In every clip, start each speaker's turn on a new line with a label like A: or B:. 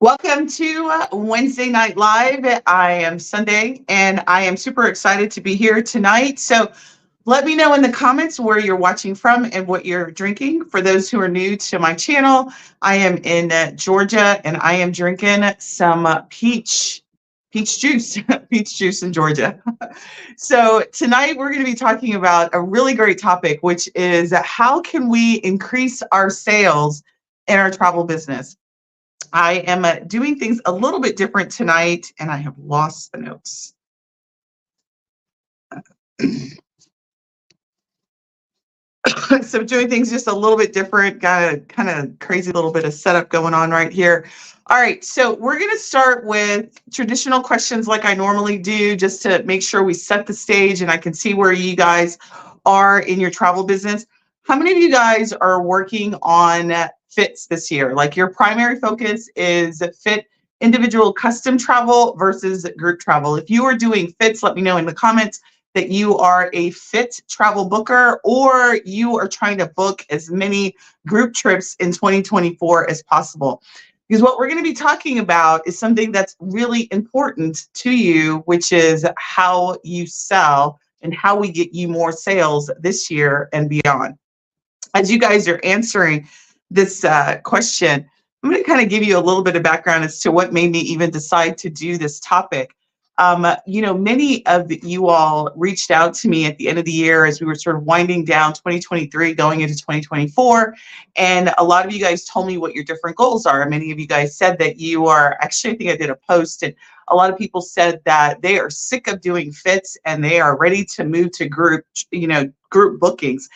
A: Welcome to Wednesday Night Live. I am Sunday and I am super excited to be here tonight. So let me know in the comments where you're watching from and what you're drinking. For those who are new to my channel, I am in Georgia and I am drinking some peach juice, peach juice in Georgia. So tonight we're going to be talking about a really great topic, which is how can we increase our sales in our travel business? I am doing things a little bit different tonight, and I have lost the notes. So doing things just a little bit different, got a kind of crazy little bit of setup going on right here. All right, so we're going to start with traditional questions like I normally do, just to make sure we set the stage and I can see where you guys are in your travel business. How many of you guys are working on fits this year? Like your primary focus is fit individual custom travel versus group travel. If you are doing fits, let me know in the comments that you are a fit travel booker or you are trying to book as many group trips in 2024 as possible. Because what we're going to be talking about is something that's really important to you, which is how you sell and how we get you more sales this year and beyond. As you guys are answering this question, I'm going to kind of give you a little bit of background as to what made me even decide to do this topic. Many of you all reached out to me at the end of the year as we were sort of winding down 2023, going into 2024. And a lot of you guys told me what your different goals are. Many of you guys said that you are, actually, I think I did a post, and a lot of people said that they are sick of doing fits and they are ready to move to group bookings.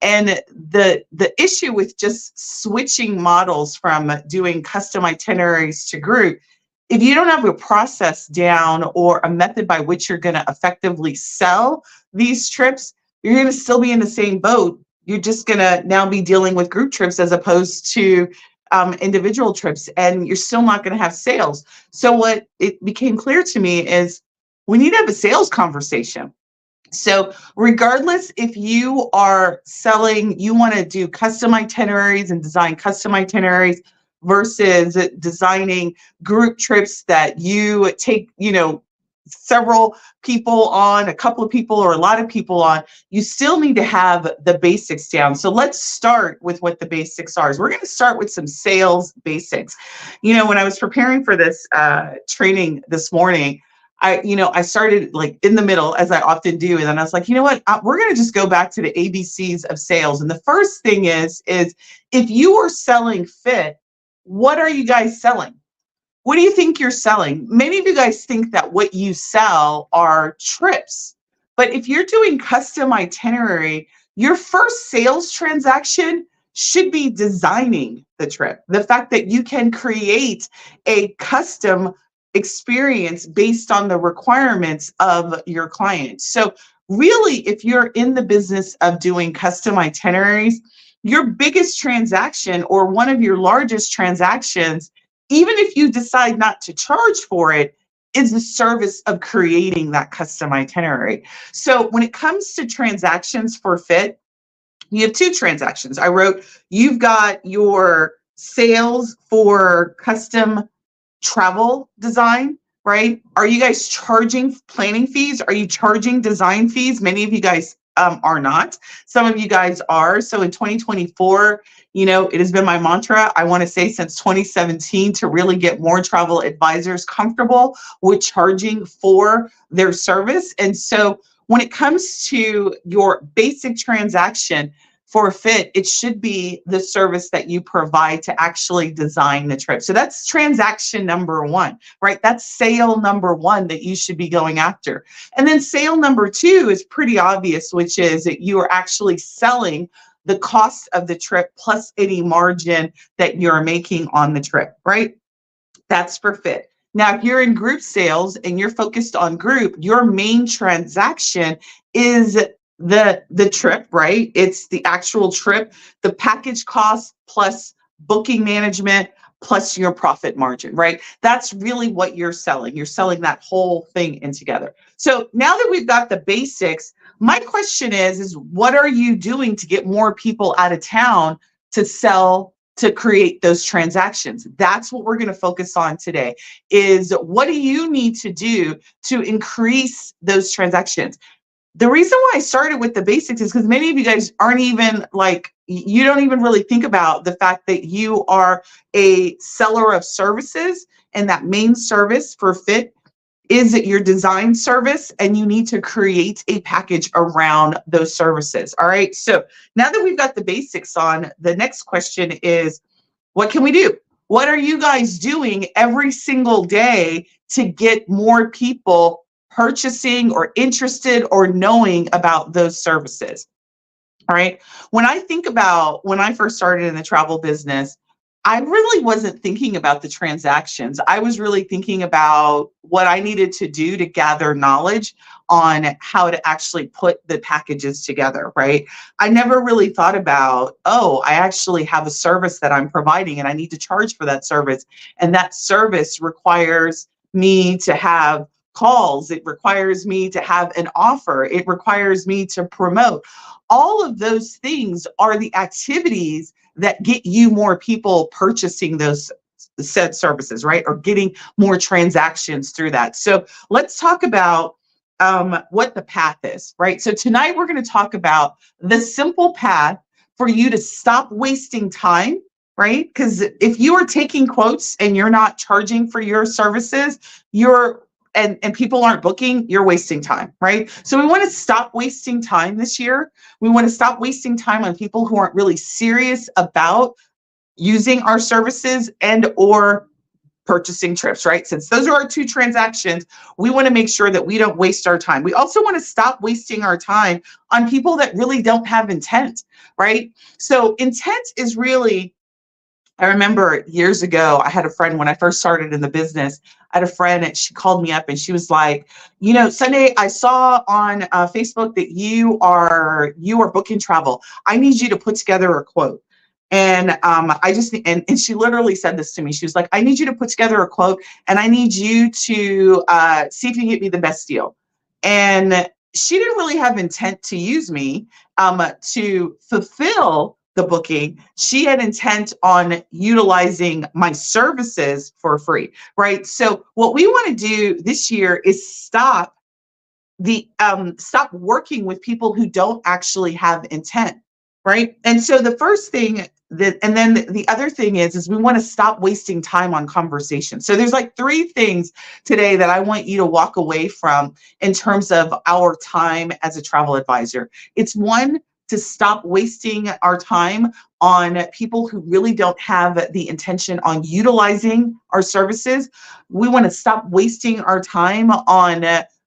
A: And the issue with just switching models from doing custom itineraries to group, if you don't have a process down or a method by which you're going to effectively sell these trips, you're going to still be in the same boat. You're just going to now be dealing with group trips as opposed to individual trips, and you're still not going to have sales. So what it became clear to me is we need to have a sales conversation. So regardless if you are selling, you want to do custom itineraries and design custom itineraries versus designing group trips that you take, several people on, a couple of people or a lot of people on, you still need to have the basics down. So let's start with what the basics are. We're going to start with some sales basics. When I was preparing for this training this morning, I started like in the middle, as I often do. And then I was like, you know what, we're going to just go back to the ABCs of sales. And the first thing is if you are selling fit, what are you guys selling? What do you think you're selling? Many of you guys think that what you sell are trips. But if you're doing custom itinerary, your first sales transaction should be designing the trip. The fact that you can create a custom experience based on the requirements of your client. So really, if you're in the business of doing custom itineraries, your biggest transaction or one of your largest transactions, even if you decide not to charge for it, is the service of creating that custom itinerary. So when it comes to transactions for fit, you have two transactions. I wrote, you've got your sales for custom travel design, right? Are you guys charging planning fees? Are you charging design fees? Many of you guys are not. Some of you guys are. So in 2024, it has been my mantra, I want to say since 2017, to really get more travel advisors comfortable with charging for their service. And so when it comes to your basic transaction for fit, it should be the service that you provide to actually design the trip. So that's transaction number one, right? That's sale number one that you should be going after. And then sale number two is pretty obvious, which is that you are actually selling the cost of the trip plus any margin that you're making on the trip, right? That's for fit. Now, if you're in group sales and you're focused on group, your main transaction is the trip, right? It's the actual trip, the package cost plus booking management plus your profit margin, right? That's really what you're selling. You're selling that whole thing in together. So now that we've got the basics, my question is what are you doing to get more people out of town to sell to create those transactions. That's what we're going to focus on today, is what do you need to do to increase those transactions? The reason why I started with the basics is because many of you guys aren't even like, you don't even really think about the fact that you are a seller of services, and that main service for Fit is your design service, and you need to create a package around those services. All right. So now that we've got the basics on, the next question is, what can we do? What are you guys doing every single day to get more people purchasing or interested or knowing about those services? All right. When I think about when I first started in the travel business, I really wasn't thinking about the transactions. I was really thinking about what I needed to do to gather knowledge on how to actually put the packages together, right? I never really thought about, oh, I actually have a service that I'm providing and I need to charge for that service. And that service requires me to have calls. It requires me to have an offer. It requires me to promote. All of those things are the activities that get you more people purchasing those said services, right? Or getting more transactions through that. So let's talk about what the path is, right? So tonight we're going to talk about the simple path for you to stop wasting time, right? Because if you are taking quotes and you're not charging for your services, and people aren't booking, you're wasting time, right? So we want to stop wasting time this year. We want to stop wasting time on people who aren't really serious about using our services and or purchasing trips, right? Since those are our two transactions, we want to make sure that we don't waste our time. We also want to stop wasting our time on people that really don't have intent, right? So intent is really, I remember years ago, I had a friend when I first started in the business. I had a friend and she called me up and she was like, you know, Sunday, I saw on Facebook that you are booking travel. I need you to put together a quote. And and she literally said this to me. She was like, I need you to put together a quote and I need you to see if you can get me the best deal. And she didn't really have intent to use me to fulfill the booking. She had intent on utilizing my services for free, right? So what we want to do this year is stop working with people who don't actually have intent, right? And so the first thing and then the other thing is we want to stop wasting time on conversation. So there's like three things today that I want you to walk away from in terms of our time as a travel advisor. It's one, to stop wasting our time on people who really don't have the intention on utilizing our services. We want to stop wasting our time on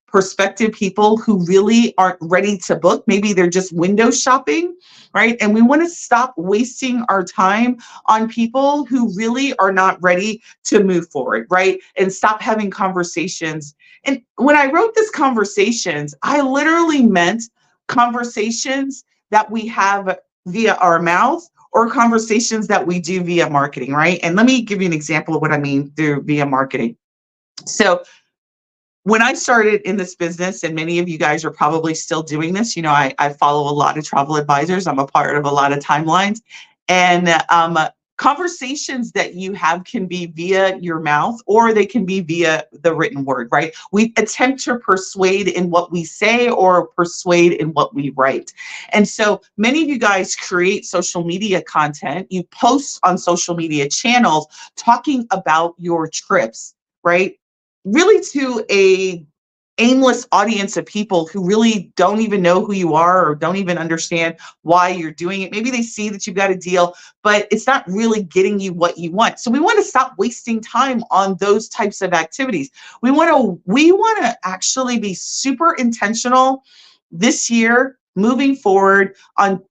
A: prospective people who really aren't ready to book. Maybe they're just window shopping, right? And we want to stop wasting our time on people who really are not ready to move forward, right? And stop having conversations. And when I wrote this conversations, I literally meant conversations that we have via our mouth or conversations that we do via marketing, right? And let me give you an example of what I mean through via marketing. So when I started in this business, and many of you guys are probably still doing this, you know, I follow a lot of travel advisors. I'm a part of a lot of timelines. And conversations that you have can be via your mouth or they can be via the written word, right? We attempt to persuade in what we say or persuade in what we write. And so many of you guys create social media content. You post on social media channels talking about your trips, right? Really to a aimless audience of people who really don't even know who you are or don't even understand why you're doing it. Maybe they see that you've got a deal, but it's not really getting you what you want. So we want to stop wasting time on those types of activities. We want to actually be super intentional this year moving forward on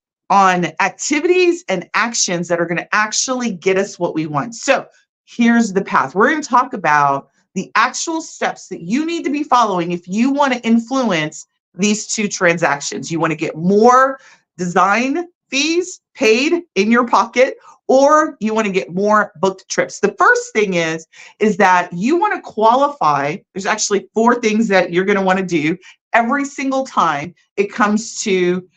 A: activities and actions that are going to actually get us what we want. So here's the path. We're going to talk about the actual steps that you need to be following if you want to influence these two transactions. You want to get more design fees paid in your pocket, or you want to get more booked trips. The first thing is that you want to qualify. There's actually 4 things that you're going to want to do every single time it comes to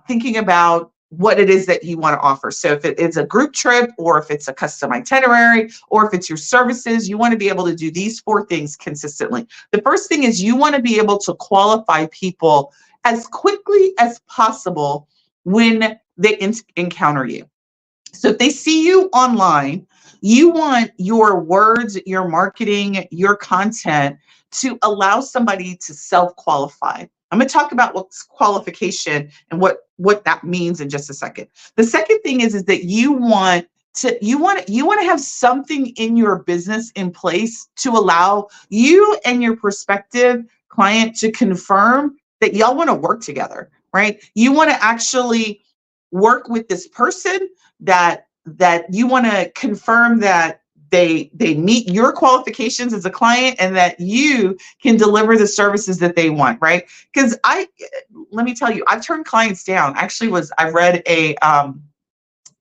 A: thinking about what it is that you want to offer. So if it is a group trip, or if it's a custom itinerary, or if it's your services, you want to be able to do these 4 things consistently. The first thing is you want to be able to qualify people as quickly as possible when they encounter you. So if they see you online, you want your words, your marketing, your content to allow somebody to self-qualify. I'm going to talk about what's qualification and what that means in just a second. The second thing is that you want to have something in your business in place to allow you and your prospective client to confirm that y'all want to work together, right? You want to actually work with this person, that you want to confirm that they meet your qualifications as a client, and that you can deliver the services that they want, right? Because let me tell you, I've turned clients down. I read a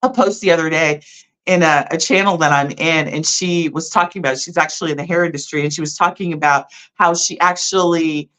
A: post the other day in a channel that I'm in, and she was talking about, she's actually in the hair industry, and she was talking about how she actually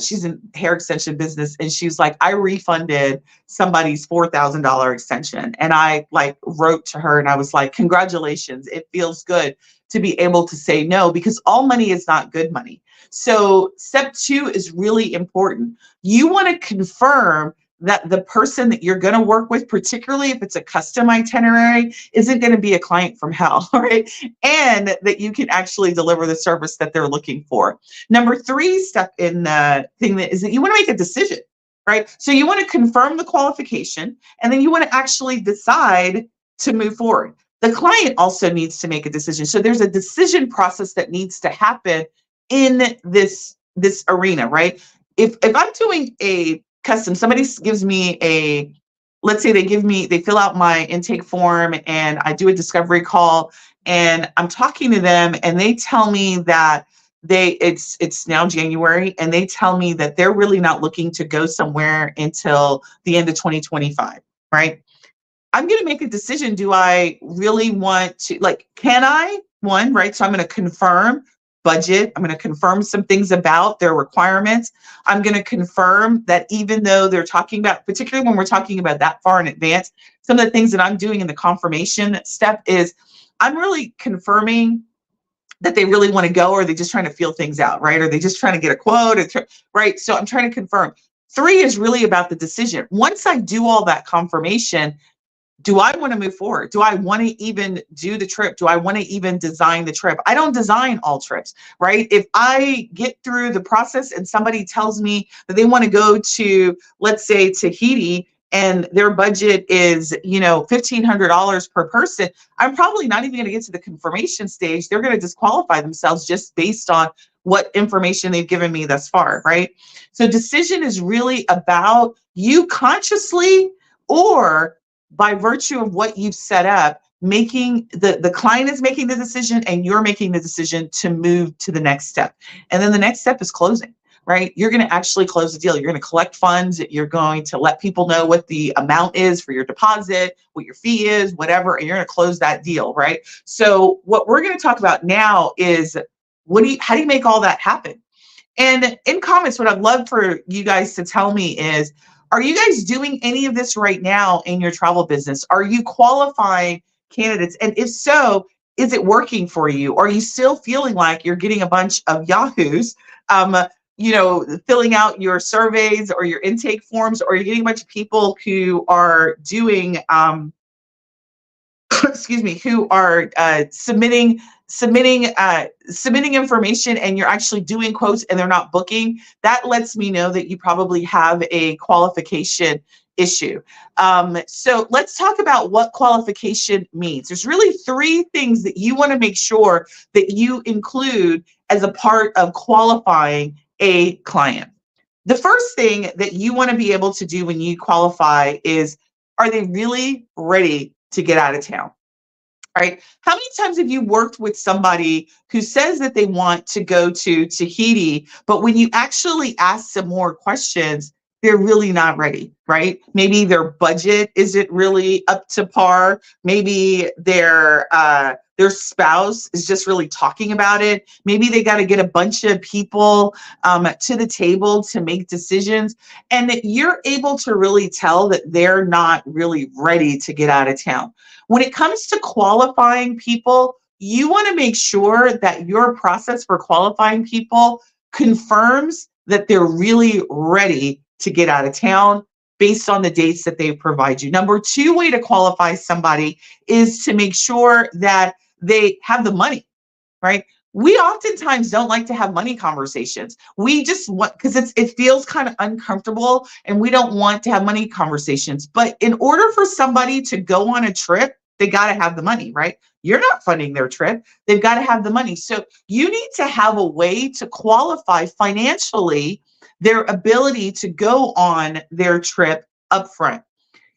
A: she's in hair extension business, and she was like, I refunded somebody's $4,000 extension. And I wrote to her and I was like, congratulations. It feels good to be able to say no, because all money is not good money. So step 2 is really important. You want to confirm that the person that you're going to work with, particularly if it's a custom itinerary, isn't going to be a client from hell, right? And that you can actually deliver the service that they're looking for. Number 3 step in the thing that is that you want to make a decision, right? So you want to confirm the qualification, and then you want to actually decide to move forward. The client also needs to make a decision. So there's a decision process that needs to happen in this arena, right? If I'm doing a custom, somebody gives me let's say they fill out my intake form, and I do a discovery call, and I'm talking to them, and they tell me that it's now January, and they tell me that they're really not looking to go somewhere until the end of 2025, right? I'm going to make a decision. Do I really want to, can I, right? So I'm going to confirm budget. I'm going to confirm some things about their requirements. I'm going to confirm that even though they're talking about, particularly when we're talking about that far in advance, some of the things that I'm doing in the confirmation step is I'm really confirming that they really want to go, or are they just trying to feel things out, right? Are they just trying to get a quote, right? So I'm trying to confirm. 3 is really about the decision. Once I do all that confirmation, do I want to move forward? Do I want to even do the trip? Do I want to even design the trip? I don't design all trips, right? If I get through the process and somebody tells me that they want to go to, let's say, Tahiti, and their budget is, $1,500 per person, I'm probably not even going to get to the confirmation stage. They're going to disqualify themselves just based on what information they've given me thus far, right? So decision is really about you consciously, or by virtue of what you've set up, making the client is making the decision, and you're making the decision to move to the next step. And then the next step is closing, right? You're going to actually close the deal. You're going to collect funds. You're going to let people know what the amount is for your deposit, what your fee is, whatever, and you're going to close that deal, right? So what we're going to talk about now is how do you make all that happen? And in comments, what I'd love for you guys to tell me is, are you guys doing any of this right now in your travel business? Are you qualifying candidates? And if so, is it working for you? Or are you still feeling like you're getting a bunch of yahoos, filling out your surveys or your intake forms, or you're getting a bunch of people who are doing, who are submitting information, and you're actually doing quotes and they're not booking? That lets me know that you probably have a qualification issue. So let's talk about what qualification means. There's really 3 things that you want to make sure that you include as a part of qualifying a client. The first thing that you want to be able to do when you qualify is, are they really ready to get out of town? Right? How many times have you worked with somebody who says that they want to go to Tahiti, but when you actually ask some more questions, they're really not ready, right? Maybe their budget isn't really up to par. Maybe their spouse is just really talking about it. Maybe they got to get a bunch of people to the table to make decisions, and that you're able to really tell that they're not really ready to get out of town. When it comes to qualifying people, you want to make sure that your process for qualifying people confirms that they're really ready to get out of town based on the dates that they provide you. Number two way to qualify somebody is to make sure that they have the money, right? We oftentimes don't like to have money conversations. We just want, because it feels kind of uncomfortable, and we don't want to have money conversations. But in order for somebody to go on a trip, they got to have the money, right? You're not funding their trip. They've got to have the money. So you need to have a way to qualify financially their ability to go on their trip upfront.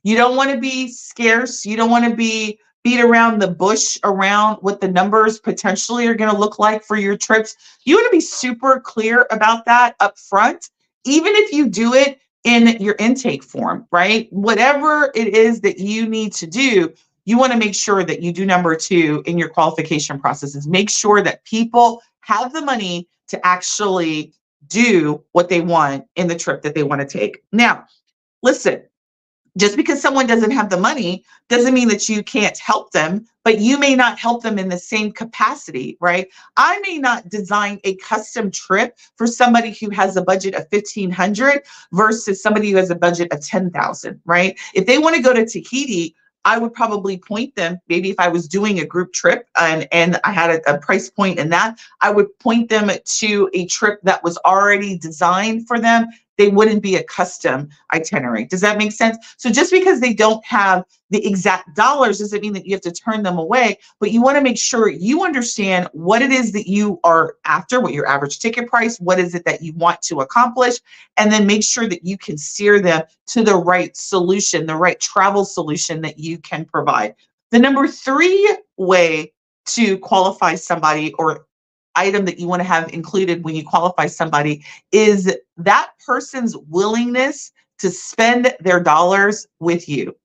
A: You don't want to be scarce. You don't want to be beat around the bush around what the numbers potentially are going to look like for your trips. You want to be super clear about that up front, even if you do it in your intake form, right? Whatever it is that you need to do, you want to make sure that you do number two in your qualification processes. Make sure that people have the money to actually do what they want in the trip that they want to take. Now, listen, just because someone doesn't have the money doesn't mean that you can't help them, but you may not help them in the same capacity, right? I may not design a custom trip for somebody who has a budget of 1,500 versus somebody who has a budget of 10,000, right? If they want to go to Tahiti, I would probably point them, maybe if I was doing a group trip and I had a price point in that, I would point them to a trip that was already designed for them. They wouldn't be a custom itinerary. Does that make sense? So just because they don't have the exact dollars doesn't mean that you have to turn them away, but you want to make sure you understand what it is that you are after, what your average ticket price, what is it that you want to accomplish, and then make sure that you can steer them to the right solution, the right travel solution that you can provide. The number three way to qualify somebody, or item that you want to have included when you qualify somebody, is that person's willingness to spend their dollars with you.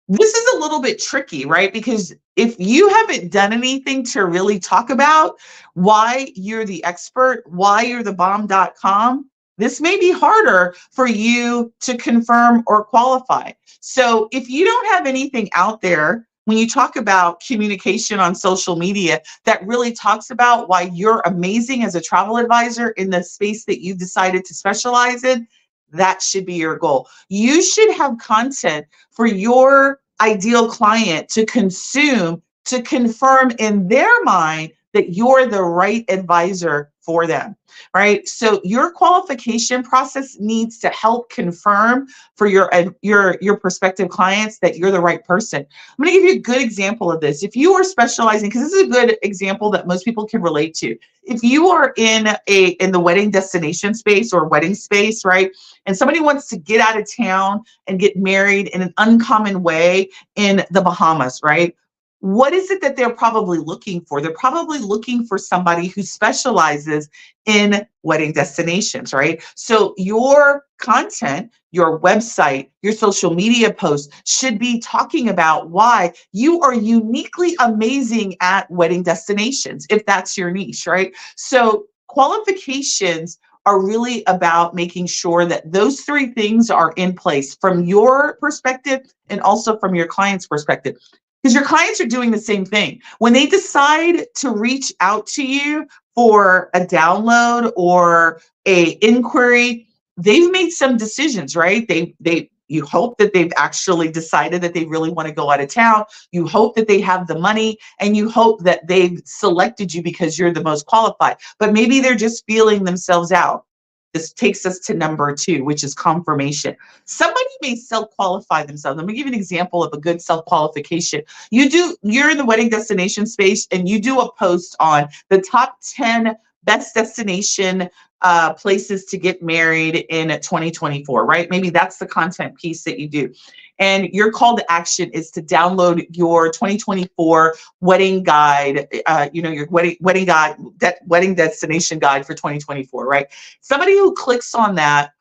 A: This is a little bit tricky, right? Because if you haven't done anything to really talk about why you're the expert, why you're the bomb.com, this may be harder for you to confirm or qualify. So if you don't have anything out there, when you talk about communication on social media that really talks about why you're amazing as a travel advisor in the space that you've decided to specialize in, that should be your goal. You should have content for your ideal client to consume to confirm in their mind that you're the right advisor for them, right? So your qualification process needs to help confirm for your prospective clients that you're the right person. I'm going to give you a good example of this. If you are specializing, because this is a good example that most people can relate to. If you are in the wedding destination space or wedding space, right? And somebody wants to get out of town and get married in an uncommon way in the Bahamas, right? What is it that they're probably looking for? They're probably looking for somebody who specializes in wedding destinations, right? So your content, your website, your social media posts should be talking about why you are uniquely amazing at wedding destinations, if that's your niche, right? So qualifications are really about making sure that those three things are in place from your perspective and also from your client's perspective. Because your clients are doing the same thing. When they decide to reach out to you for a download or a inquiry, they've made some decisions, right? You hope that they've actually decided that they really want to go out of town. You hope that they have the money, and you hope that they've selected you because you're the most qualified. But maybe they're just feeling themselves out. This takes us to number two, which is confirmation. Somebody may self-qualify themselves. Let me give you an example of a good self-qualification. You're in the wedding destination space and you do a post on the top 10 best destination places to get married in 2024, right? Maybe that's the content piece that you do. And your call to action is to download your 2024 wedding guide, your wedding guide, wedding destination guide for 2024, right? Somebody who clicks on that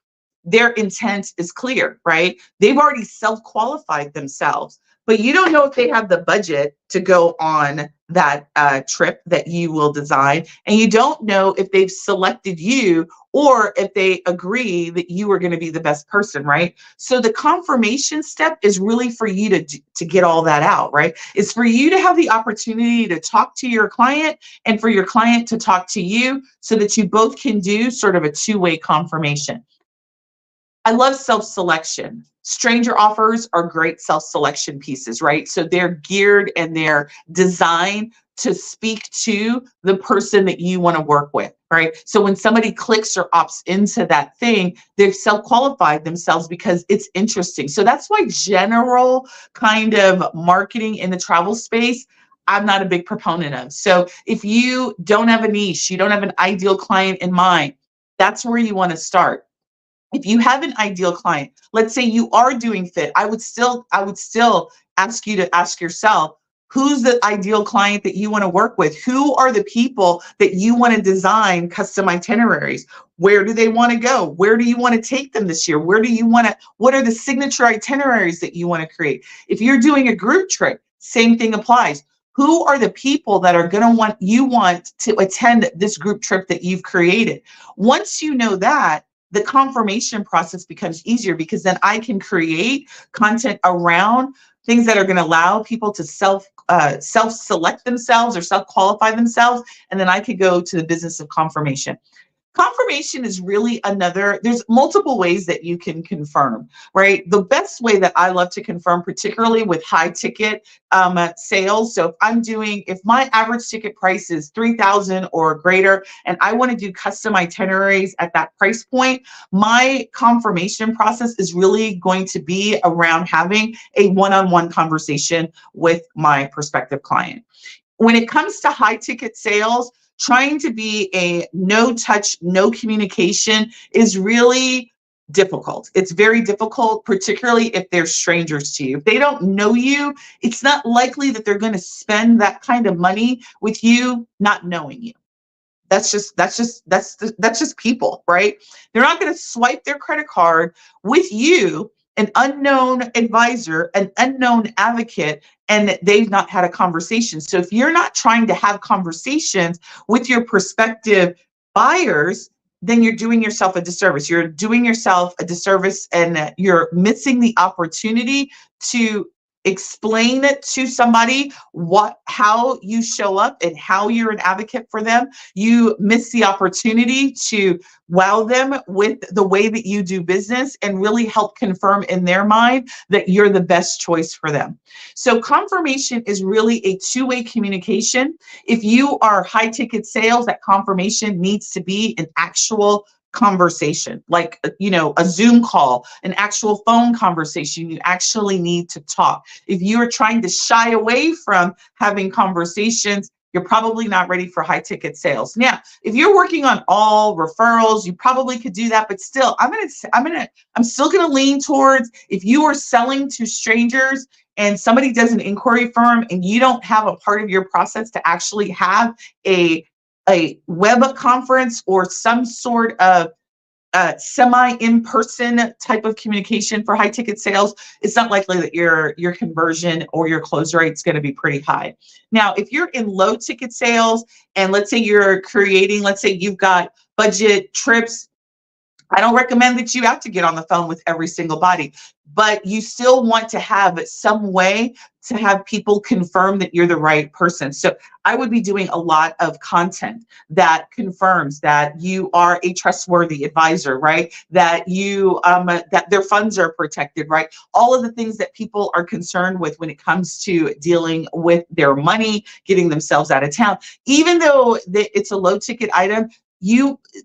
A: their intent is clear, right? They've already self-qualified themselves, but you don't know if they have the budget to go on that trip that you will design. And you don't know if they've selected you or if they agree that you are going to be the best person, right? So the confirmation step is really for you to get all that out, right? It's for you to have the opportunity to talk to your client and for your client to talk to you so that you both can do sort of a two-way confirmation. I love self-selection. Stranger offers are great self-selection pieces, right? So they're geared and they're designed to speak to the person that you want to work with, right? So when somebody clicks or opts into that thing, they've self-qualified themselves because it's interesting. So that's why general kind of marketing in the travel space, I'm not a big proponent of. So if you don't have a niche, you don't have an ideal client in mind, that's where you want to start. If you have an ideal client, let's say you are doing fit, I would still ask you to ask yourself, who's the ideal client that you want to work with? Who are the people that you want to design custom itineraries? Where do they want to go? Where do you want to take them this year? What are the signature itineraries that you want to create? If you're doing a group trip, same thing applies. Who are the people that are going to want to attend this group trip that you've created? Once you know that, the confirmation process becomes easier because then I can create content around things that are going to allow people to self-select themselves or self-qualify themselves, and then I could go to the business of confirmation. Confirmation is really there's multiple ways that you can confirm, right? The best way that I love to confirm, particularly with high ticket sales. So if my average ticket price is $3,000 or greater, and I want to do custom itineraries at that price point, my confirmation process is really going to be around having a one-on-one conversation with my prospective client. When it comes to high ticket sales, trying to be a no touch, no communication is really difficult. It's very difficult, particularly if they're strangers to you. If they don't know you, it's not likely that they're going to spend that kind of money with you not knowing you. That's just people, right? They're not going to swipe their credit card with you, an unknown advisor, an unknown advocate, and they've not had a conversation. So if you're not trying to have conversations with your prospective buyers, then you're doing yourself a disservice. You're doing yourself a disservice and you're missing the opportunity to explain it to somebody how you show up and how you're an advocate for them. You miss the opportunity to wow them with the way that you do business and really help confirm in their mind that you're the best choice for them. So confirmation is really a two-way communication. If you are high ticket sales, that confirmation needs to be an actual conversation, like a Zoom call, an actual phone conversation. You actually need to talk. If you are trying to shy away from having conversations, you're probably not ready for high ticket sales. Now, if you're working on all referrals, you probably could do that, but still, I'm still gonna lean towards, if you are selling to strangers and somebody does an inquiry firm and you don't have a part of your process to actually have a web conference or some sort of semi-in-person type of communication for high ticket sales, it's not likely that your conversion or your close rate is going to be pretty high. Now, if you're in low ticket sales and let's say you've got budget trips, I don't recommend that you have to get on the phone with every single body, but you still want to have some way to have people confirm that you're the right person. So I would be doing a lot of content that confirms that you are a trustworthy advisor, right? That that their funds are protected, right? All of the things that people are concerned with when it comes to dealing with their money, getting themselves out of town. Even though it's a low ticket item,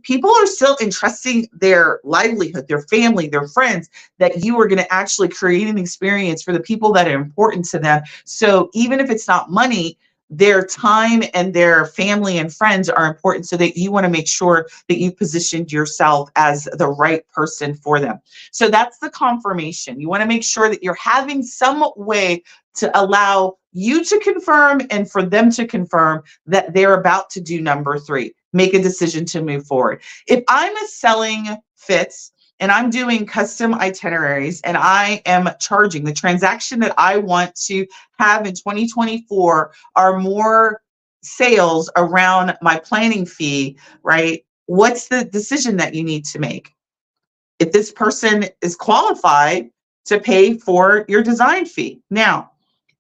A: people are still entrusting their livelihood, their family, their friends, that you are going to actually create an experience for the people that are important to them. So even if it's not money, their time and their family and friends are important, so that you want to make sure that you positioned yourself as the right person for them. So that's the confirmation. You want to make sure that you're having some way to allow you to confirm and for them to confirm that they're about to do number 3, make a decision to move forward. If I'm selling fits and I'm doing custom itineraries and I am charging the transaction that I want to have in 2024 are more sales around my planning fee, right? What's the decision that you need to make? If this person is qualified to pay for your design fee. Now,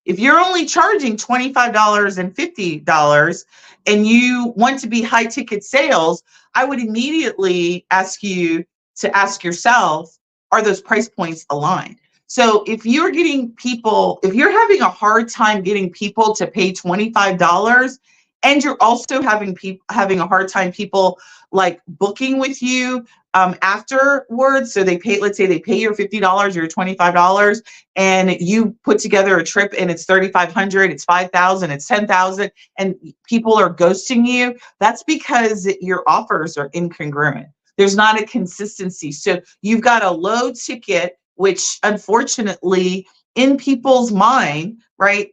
A: if you're only charging $25 and $50 and you want to be high ticket sales, I would immediately ask you to ask yourself, are those price points aligned? So if you're getting people, if you're having a hard time getting people to pay $25 and you're also having a hard time people like booking with you afterwards, so they pay, let's say they pay your $50 or your $25 and you put together a trip and it's 3,500, it's 5,000, it's 10,000 and people are ghosting you, that's because your offers are incongruent. There's not a consistency. So you've got a low ticket, which unfortunately in people's mind, right,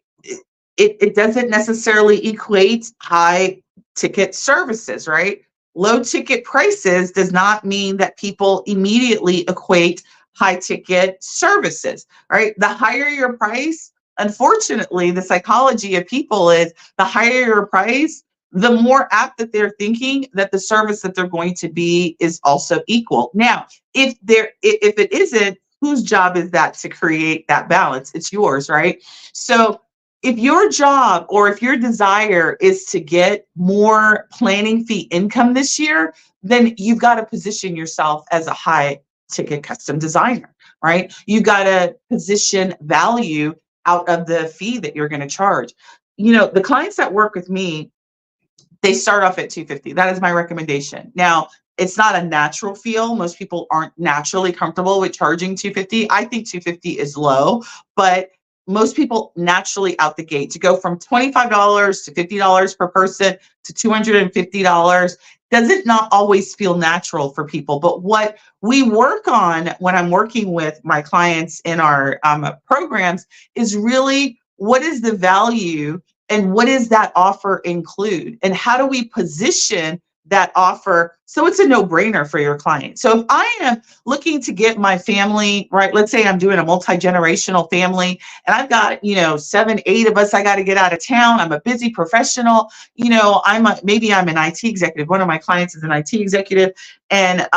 A: it doesn't necessarily equate high ticket services, right? Low ticket prices does not mean that people immediately equate high ticket services, right? The higher your price, unfortunately, the psychology of people is the higher your price, the more apt that they're thinking that the service that they're going to be is also equal. Now, if it isn't, whose job is that to create that balance? It's yours, right? So if your job or if your desire is to get more planning fee income this year, then you've got to position yourself as a high ticket custom designer, right? You've got to position value out of the fee that you're going to charge. You know, the clients that work with me, they start off at $250. That is my recommendation. Now, it's not a natural feel. Most people aren't naturally comfortable with charging $250. I think $250 is low, but most people naturally out the gate to go from $25 to $50 per person to $250 does it not always feel natural for people. But what we work on when I'm working with my clients in our programs is really what is the value and what does that offer include? And how do we position that offer so it's a no-brainer for your client? So if I am looking to get my family, right, let's say I'm doing a multi-generational family and I've got, 7, 8 of us, I got to get out of town. I'm a busy professional. Maybe I'm an IT executive. One of my clients is an IT executive. And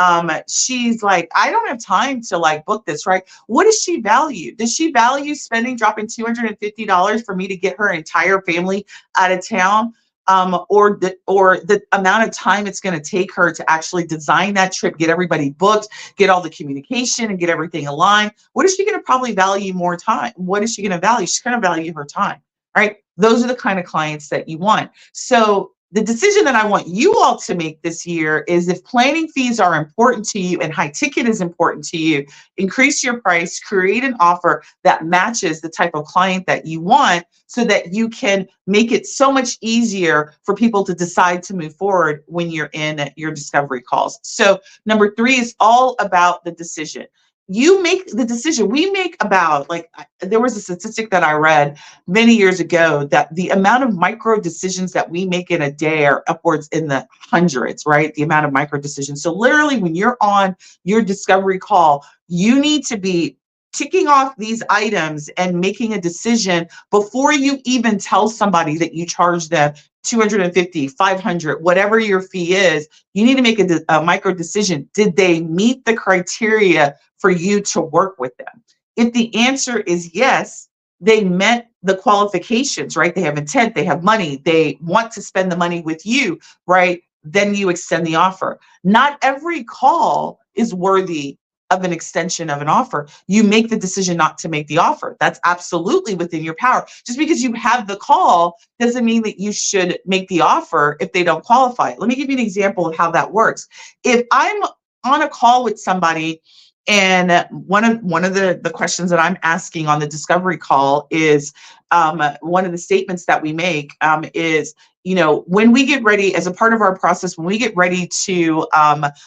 A: she's like, I don't have time to book this, right? What does she value? Does she value dropping $250 for me to get her entire family out of town? Or the amount of time it's going to take her to actually design that trip, get everybody booked, get all the communication and get everything aligned? What is she going to probably value more time? What is she going to value? She's going to value her time, right? Those are the kind of clients that you want. So the decision that I want you all to make this year is if planning fees are important to you and high ticket is important to you, increase your price, create an offer that matches the type of client that you want so that you can make it so much easier for people to decide to move forward when you're in your discovery calls. So number 3 is all about the decision. You make the decision. We make about there was a statistic that I read many years ago that the amount of micro decisions that we make in a day are upwards in the hundreds, right? The amount of micro decisions. So literally when you're on your discovery call, you need to be ticking off these items and making a decision before you even tell somebody that you charge them $250, $500, whatever your fee is. You need to make a micro decision. Did they meet the criteria for you to work with them? If the answer is yes, they met the qualifications, right? They have intent, they have money, they want to spend the money with you, right? Then you extend the offer. Not every call is worthy of an extension of an offer. You make the decision not to make the offer. That's absolutely within your power. Just because you have the call doesn't mean that you should make the offer if they don't qualify. Let me give you an example of how that works. If I'm on a call with somebody and one of the questions that I'm asking on the discovery call is one of the statements that we make is, when we get ready, as a part of our process, when we get ready to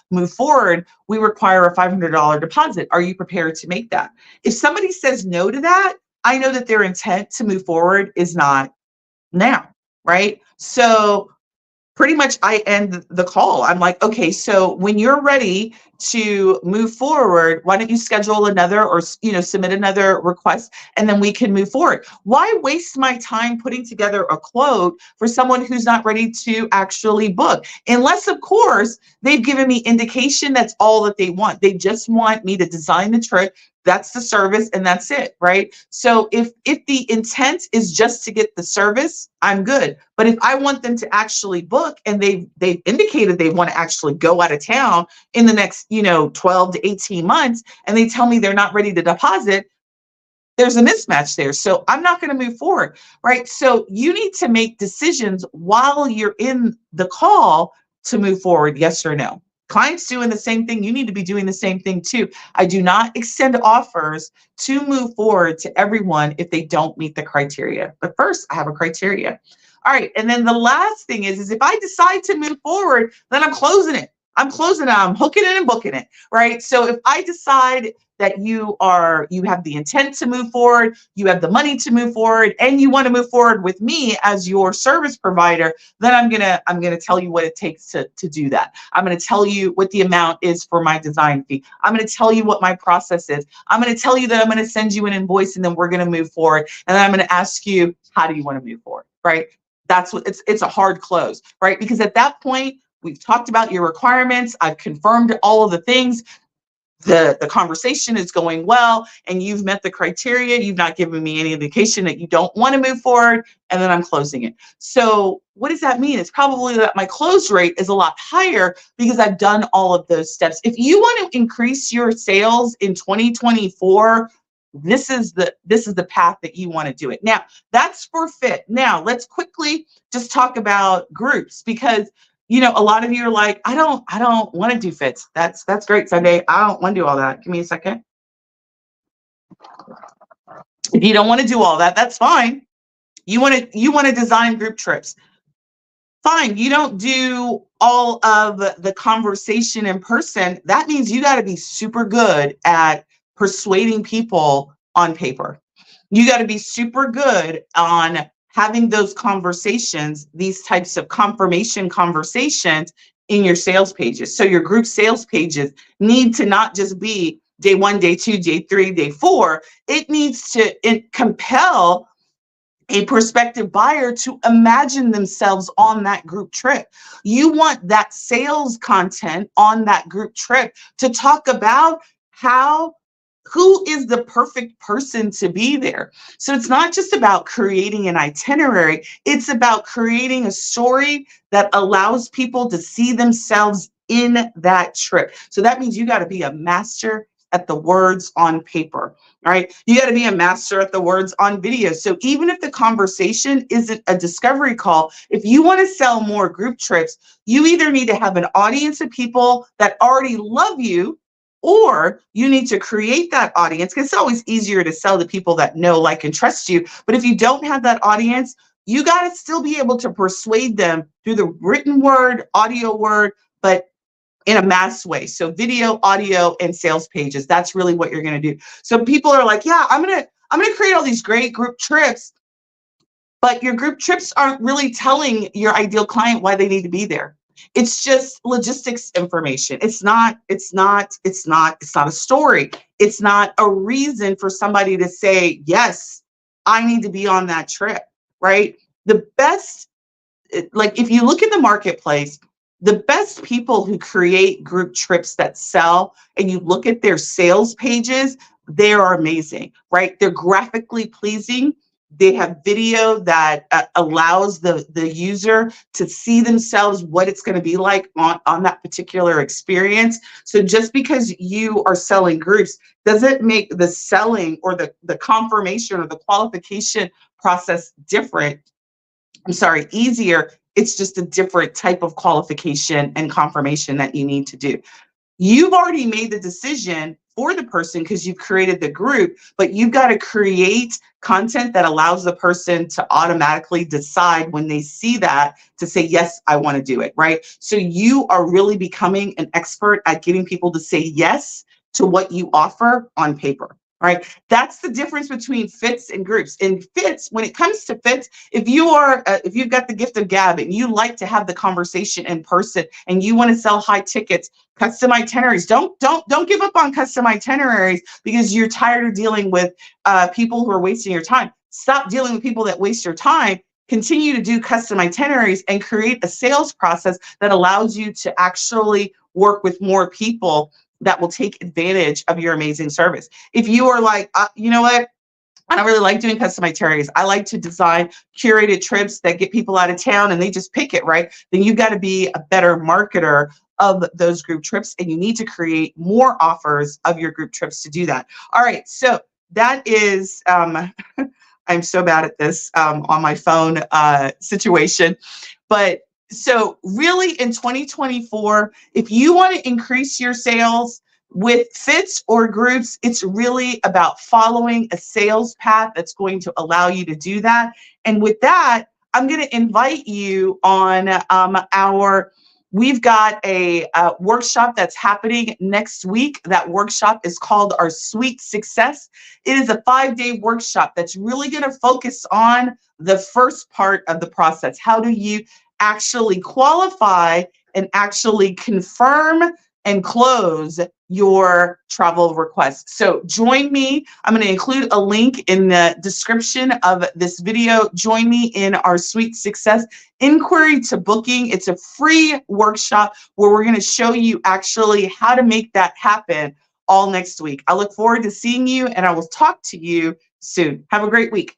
A: move forward, we require a $500 deposit. Are you prepared to make that? If somebody says no to that, I know that their intent to move forward is not now, right? So pretty much I end the call. I'm like, okay, so when you're ready to move forward, why don't you schedule another or, submit another request and then we can move forward. Why waste my time putting together a quote for someone who's not ready to actually book? Unless, of course, they've given me indication that's all that they want. They just want me to design the trip. That's the service and that's it, right? So if the intent is just to get the service, I'm good. But if I want them to actually book and they've indicated they want to actually go out of town in the next, 12 to 18 months, and they tell me they're not ready to deposit, there's a mismatch there. So I'm not going to move forward, right? So you need to make decisions while you're in the call to move forward, yes or no. Clients doing the same thing, you need to be doing the same thing too. I do not extend offers to move forward to everyone if they don't meet the criteria. But first, I have a criteria. All right, and then the last thing is if I decide to move forward, then I'm closing it. I'm hooking it and booking it, right? So if I decide that you have the intent to move forward, you have the money to move forward, and you want to move forward with me as your service provider, then I'm gonna tell you what it takes to do that. I'm gonna tell you what the amount is for my design fee. I'm gonna tell you what my process is. I'm gonna tell you that I'm gonna send you an invoice and then we're gonna move forward. And then I'm gonna ask you, how do you want to move forward, right? That's what it's a hard close, right? Because at that point, we've talked about your requirements. I've confirmed all of the things. The conversation is going well and you've met the criteria. You've not given me any indication that you don't want to move forward, and then I'm closing it. So what does that mean? It's probably that my close rate is a lot higher because I've done all of those steps. If you want to increase your sales in 2024, this is the path that you want to do it. Now, that's for fit. Now, let's quickly just talk about groups, because a lot of you are like, I don't want to do fits. That's great, Sunday. I don't want to do all that. Give me a second. If you don't want to do all that, that's fine. You want to design group trips. Fine. You don't do all of the conversation in person. That means you got to be super good at persuading people on paper. You got to be super good on having those conversations, these types of confirmation conversations in your sales pages. So your group sales pages need to not just be day 1, day 2, day 3, day 4. It needs to compel a prospective buyer to imagine themselves on that group trip. You want that sales content on that group trip to talk about who is the perfect person to be there. So it's not just about creating an itinerary, it's about creating a story that allows people to see themselves in that trip. So that means you got to be a master at the words on paper, all right? You got to be a master at the words on video. So even if the conversation isn't a discovery call, if you want to sell more group trips, you either need to have an audience of people that already love you, or you need to create that audience, because it's always easier to sell to people that know, like, and trust you. But if you don't have that audience, you got to still be able to persuade them through the written word, audio word, but in a mass way. So video, audio, and sales pages. That's really what you're going to do. So people are like, yeah, I'm going to create all these great group trips, but your group trips aren't really telling your ideal client why they need to be there. It's just logistics information. It's not a story. It's not a reason for somebody to say, yes, I need to be on that trip, right? The best, like, if you look in the marketplace, the best people who create group trips that sell, and you look at their sales pages, they are amazing, right? They're graphically pleasing. They have video that allows the user to see themselves, what it's going to be like on that particular experience. So just because you are selling groups doesn't make the selling or the confirmation or the qualification process easier. It's just a different type of qualification and confirmation that you need to do. You've already made the decision for the person because you've created the group, but you've got to create content that allows the person to automatically decide when they see that to say, yes, I want to do it, right? So you are really becoming an expert at getting people to say yes to what you offer on paper. right? That's the difference between fits and groups. In fits, when it comes to fits, if you've got the gift of gab and you like to have the conversation in person and you want to sell high tickets, custom itineraries. Don't give up on custom itineraries because you're tired of dealing with people who are wasting your time. Stop dealing with people that waste your time. Continue to do custom itineraries and create a sales process that allows you to actually work with more people that will take advantage of your amazing service. If you are like, you know what? I don't really like doing custom itineraries. I like to design curated trips that get people out of town and they just pick it, right? Then you've got to be a better marketer of those group trips, and you need to create more offers of your group trips to do that. All right, so that is, I'm so bad at this on my phone situation, but so really in 2024, if you want to increase your sales with fits or groups, it's really about following a sales path that's going to allow you to do that. And with that, I'm going to invite you on we've got a workshop that's happening next week. That workshop is called our Sweet Success. It is a 5-day workshop that's really going to focus on the first part of the process. How do you actually qualify and actually confirm and close your travel request? So join me. I'm going to include a link in the description of this video. Join me in our Sweet Success Inquiry to Booking. It's a free workshop where we're going to show you actually how to make that happen all next week. I look forward to seeing you, and I will talk to you soon. Have a great week.